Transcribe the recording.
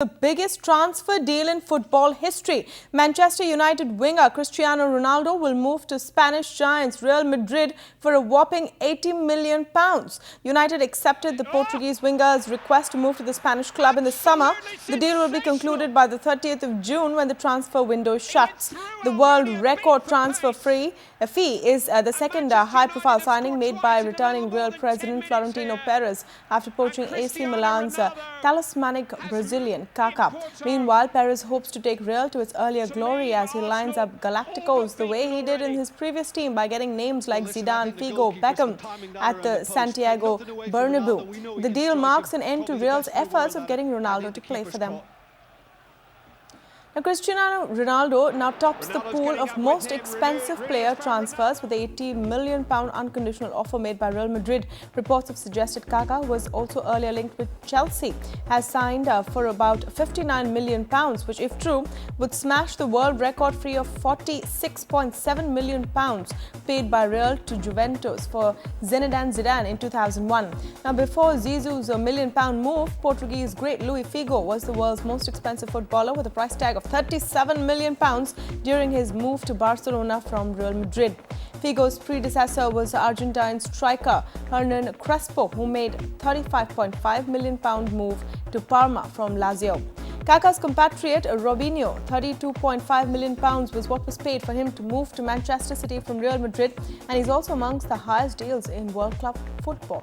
The biggest transfer deal in football history. Manchester United winger Cristiano Ronaldo will move to Spanish giants Real Madrid for a whopping £80 million. United accepted the Portuguese winger's request to move to the Spanish club in the summer. The deal will be concluded by the 30th of June when the transfer window shuts. The world record transfer fee is the second high-profile signing made by returning Real president Florentino Perez after poaching AC Milan's talismanic Brazilian Kaká. Meanwhile, Perez hopes to take Real to its earlier glory as he lines up Galacticos the way he did in his previous team by getting names like Zidane, Figo, Beckham at the Santiago Bernabeu. The deal marks an end to Real's efforts of getting Ronaldo to play for them. Now, Cristiano Ronaldo now tops the pool of most expensive player transfers with the £80 million unconditional offer made by Real Madrid. Reports have suggested Kaká, who was also earlier linked with Chelsea, has signed for about £59 million, which, if true, would smash the world record fee of £46.7 million paid by Real to Juventus for Zinedine Zidane in 2001. Now, before Zizou's £1 million move, Portuguese great Luís Figo was the world's most expensive footballer with a price tag of £37 million during his move to Barcelona from Real Madrid. Figo's predecessor was Argentine striker Hernan Crespo, who made £35.5 million move to Parma from Lazio. Kaká's compatriot Robinho, £32.5 million was what was paid for him to move to Manchester City from Real Madrid, and he's also amongst the highest deals in World Club football.